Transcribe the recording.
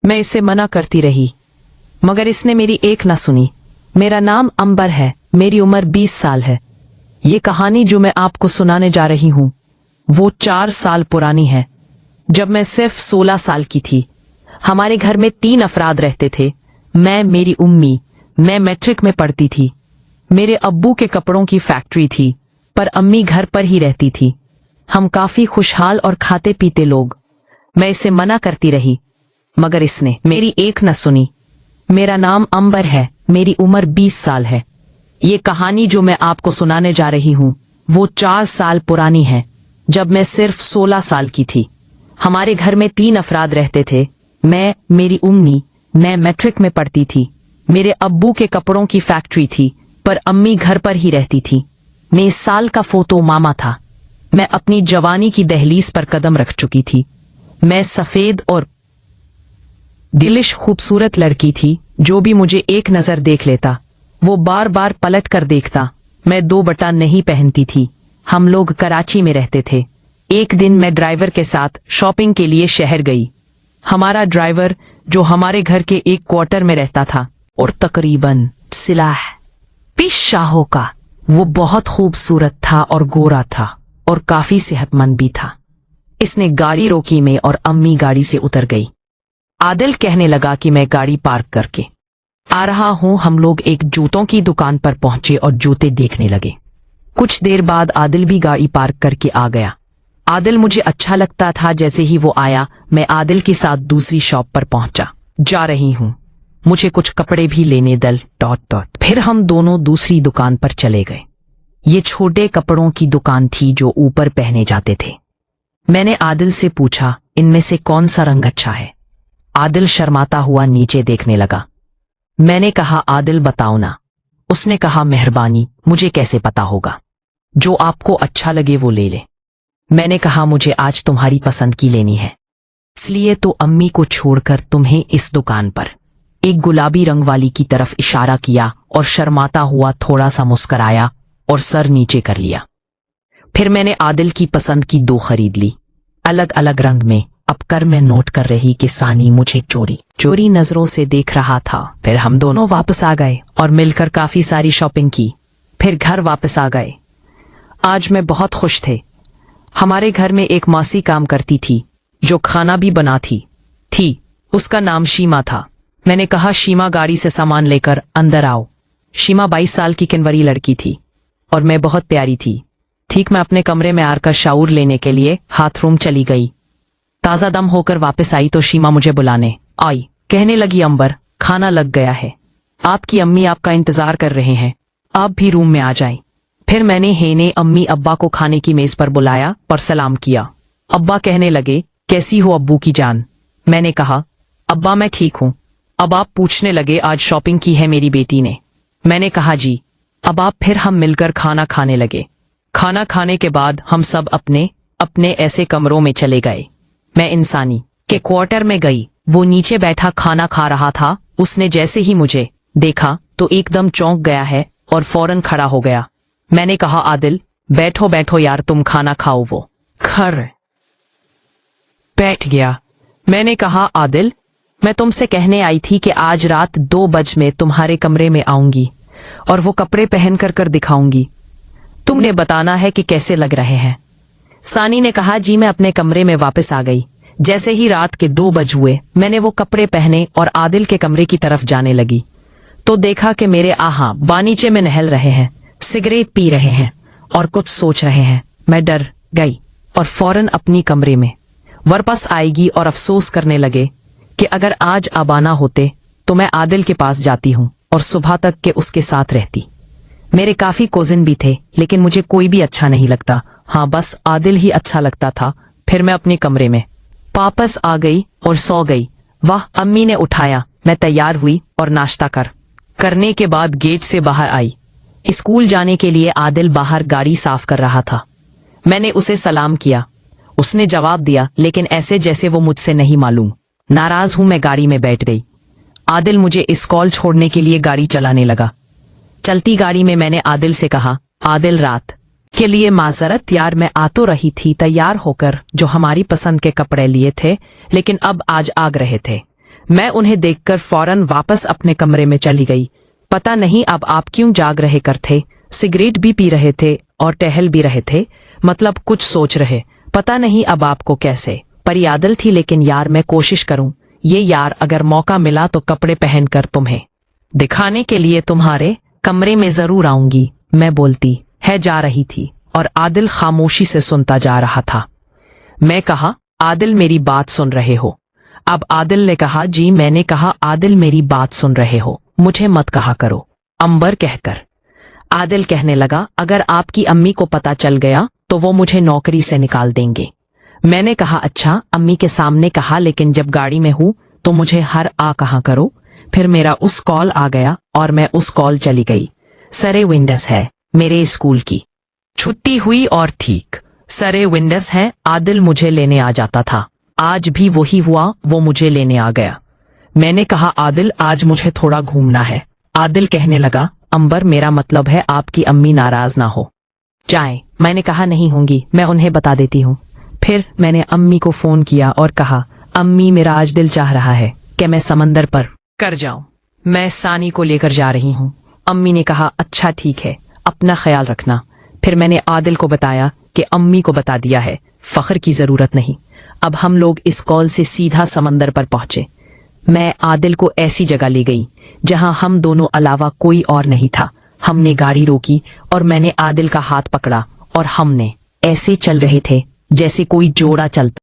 मैं इसे मना करती रही मगर इसने मेरी एक न सुनी। मेरा नाम अंबर है, मेरी उम्र 20 साल है। ये कहानी जो मैं आपको सुनाने जा रही हूँ वो 4 साल पुरानी है, जब मैं सिर्फ 16 साल की थी। हमारे घर में 3 अफराद रहते थे, मैं, मेरी उम्मी। मैं मैट्रिक में पढ़ती थी। मेरे अब्बू के कपड़ों की फैक्ट्री थी पर अम्मी घर पर ही रहती थी। हम काफी खुशहाल और खाते पीते लोग। मैं इसे मना करती रही मगर इसने मेरी एक न सुनी। मेरा नाम अंबर है, मेरी उम्र 20 साल है। ये कहानी जो मैं आपको सुनाने जा रही हूँ वो 4 साल पुरानी है, जब मैं सिर्फ 16 साल की थी। हमारे घर में 3 अफराद रहते थे, मैं, मेरी उम्मी। मैं मैट्रिक में पढ़ती थी। मेरे अब्बू के कपड़ों की फैक्ट्री थी पर अम्मी घर पर ही रहती थी। मैं इस साल का फोतो मामा था। मैं अपनी जवानी की दहलीज पर कदम रख चुकी थी। मैं सफेद और दिलिश खूबसूरत लड़की थी। जो भी मुझे एक नजर देख लेता वो बार बार पलट कर देखता। मैं 2 बटा नहीं पहनती थी। हम लोग कराची में रहते थे। एक दिन मैं ड्राइवर के साथ शॉपिंग के लिए शहर गई। हमारा ड्राइवर, जो हमारे घर के एक क्वार्टर में रहता था और तकरीबन सिलाह पिश शाहों का, वो बहुत खूबसूरत था और गोरा था और काफी सेहतमंद भी था। इसने गाड़ी रोकी में और अम्मी गाड़ी से उतर गई। आदिल कहने लगा कि मैं गाड़ी पार्क करके आ रहा हूं। हम लोग एक जूतों की दुकान पर पहुंचे और जूते देखने लगे। कुछ देर बाद आदिल भी गाड़ी पार्क करके आ गया। आदिल मुझे अच्छा लगता था। जैसे ही वो आया मैं आदिल के साथ दूसरी शॉप पर पहुंचा। जा रही हूं, मुझे कुछ कपड़े भी लेने दल ... फिर हम दोनों दूसरी दुकान पर चले गए। ये छोटे कपड़ों की दुकान थी जो ऊपर पहने जाते थे। मैंने आदिल से पूछा, इनमें से कौन सा रंग अच्छा है? आदिल शर्माता हुआ नीचे देखने लगा। मैंने कहा, आदिल बताओ ना। उसने कहा, मेहरबानी, मुझे कैसे पता होगा? जो आपको अच्छा लगे वो ले ले। मैंने कहा, मुझे आज तुम्हारी पसंद की लेनी है, इसलिए तो अम्मी को छोड़कर तुम्हें इस दुकान पर। एक गुलाबी रंग वाली की तरफ इशारा किया और शर्माता हुआ थोड़ा सा मुस्कराया और सर नीचे कर लिया। फिर मैंने आदिल की पसंद की 2 खरीद ली, अलग अलग रंग में। अब कर मैं नोट कर रही कि सानी मुझे चोरी नजरों से देख रहा था। फिर हम दोनों वापस आ गए और मिलकर काफी सारी शॉपिंग की। फिर घर वापस आ गए। आज मैं बहुत खुश थे। हमारे घर में एक मौसी काम करती थी जो खाना भी बनाती थी। उसका नाम शीमा था। मैंने कहा, शीमा गाड़ी से सामान लेकर अंदर आओ। शीमा 22 साल की किन्वरी लड़की थी और मैं बहुत प्यारी थी। ठीक मैं अपने कमरे में आकर शावर लेने के लिए बाथरूम चली गई। ताजा दम होकर वापस आई तो शीमा मुझे बुलाने आई। कहने लगी, अंबर, खाना लग गया है, आपकी अम्मी आपका इंतजार कर रहे हैं, आप भी रूम में आ जाएं। फिर मैंने हेने अम्मी अब्बा को खाने की मेज पर बुलाया और सलाम किया। अब्बा कहने लगे, कैसी हो अब्बू की जान? मैंने कहा, अब्बा मैं ठीक हूँ। अब आप पूछने लगे, आज शॉपिंग की है मेरी बेटी ने? मैंने कहा, जी। अब आप फिर हम मिलकर खाना खाने लगे। खाना खाने के बाद हम सब अपने अपने ऐसे कमरों में चले गए। मैं इंसानी के क्वार्टर में गई। वो नीचे बैठा खाना खा रहा था। उसने जैसे ही मुझे देखा तो एकदम चौंक गया है और फौरन खड़ा हो गया। मैंने कहा, आदिल बैठो बैठो यार, तुम खाना खाओ। वो खर बैठ गया। मैंने कहा, आदिल मैं तुमसे कहने आई थी कि आज रात 2 बजे मैं तुम्हारे कमरे में आऊंगी और वो कपड़े पहन कर दिखाऊंगी। तुमने बताना है कि कैसे लग रहे हैं। सानी ने कहा, जी। मैं अपने कमरे में वापस आ गई। जैसे ही रात के 2 बज हुए मैंने वो कपड़े पहने और आदिल के कमरे की तरफ जाने लगी तो देखा कि मेरे आहा बानीचे में नहल रहे हैं, सिगरेट पी रहे हैं और कुछ सोच रहे हैं। मैं डर गई और फौरन अपनी कमरे में वापस आएगी और अफसोस करने लगे कि अगर आज आबाना होते तो मैं आदिल के पास जाती हूँ और सुबह तक के उसके साथ रहती। मेरे काफी कोजिन भी थे लेकिन मुझे कोई भी अच्छा नहीं लगता। हाँ, बस आदिल ही अच्छा लगता था। फिर मैं अपने कमरे में वापस आ गई और सो गई। वाह, अम्मी ने उठाया। मैं तैयार हुई और नाश्ता करने के बाद गेट से बाहर आई। स्कूल जाने के लिए आदिल बाहर गाड़ी साफ कर रहा था। मैंने उसे सलाम किया। उसने जवाब दिया लेकिन ऐसे जैसे वो मुझसे नहीं मालूम। नाराज हूं मैं गाड़ी में बैठ गई। आदिल मुझे स्कूल छोड़ने के लिए गाड़ी चलाने लगा। चलती गाड़ी में मैंने आदिल से कहा, आदिल रात के लिए माजरत यार, मैं आ तो रही थी तैयार होकर जो हमारी पसंद के कपड़े लिए थे लेकिन अब आज आग रहे थे। मैं उन्हें देखकर फौरन वापस अपने कमरे में चली गई। पता नहीं अब आप क्यों जाग रहे कर थे, सिगरेट भी पी रहे थे और टहल भी रहे थे, मतलब कुछ सोच रहे, पता नहीं अब आपको कैसे। पर ये आदिल थी, लेकिन यार मैं कोशिश करूं, ये यार अगर मौका मिला तो कपड़े पहनकर तुम्हें दिखाने के लिए तुम्हारे कमरे में जरूर आऊंगी, मैं बोलती है जा रही थी और आदिल खामोशी से सुनता जा रहा था। मैं कहा, आदिल मेरी बात सुन रहे हो? अब आदिल ने कहा, जी। मैंने कहा, आदिल मेरी बात सुन रहे हो, मुझे मत कहा करो अंबर कहकर। आदिल कहने लगा, अगर आपकी अम्मी को पता चल गया तो वो मुझे नौकरी से निकाल देंगे। मैंने कहा, अच्छा। अम्मी के सामने कहा, लेकिन जब गाड़ी में हूं तो मुझे हर आ कहा करो। फिर मेरा उस कॉल आ गया और मैं उस कॉल चली गई। सरे विंडस है, मेरे स्कूल की छुट्टी हुई और ठीक सरे विंडस है आदिल मुझे लेने आ जाता था। आज भी वही हुआ, वो मुझे लेने आ गया। मैंने कहा, आदिल आज मुझे थोड़ा घूमना है। आदिल कहने लगा, अंबर मेरा मतलब है आपकी अम्मी नाराज ना हो जाए। मैंने कहा, नहीं होंगी, मैं उन्हें बता देती हूँ। फिर मैंने अम्मी को फोन किया और कहा, अम्मी मेरा आज दिल चाह रहा है कि मैं समंदर पर कर जाऊं, मैं सानी को लेकर जा रही हूँ। अम्मी ने कहा, अच्छा ठीक है, अपना ख्याल रखना। फिर मैंने आदिल को बताया कि अम्मी को बता दिया है, फख्र की जरूरत नहीं। अब हम लोग इस कॉल से सीधा समंदर पर पहुंचे। मैं आदिल को ऐसी जगह ले गई जहां हम दोनों अलावा कोई और नहीं था। हमने गाड़ी रोकी और मैंने आदिल का हाथ पकड़ा और हमने ऐसे चल रहे थे जैसे कोई जोड़ा चलता।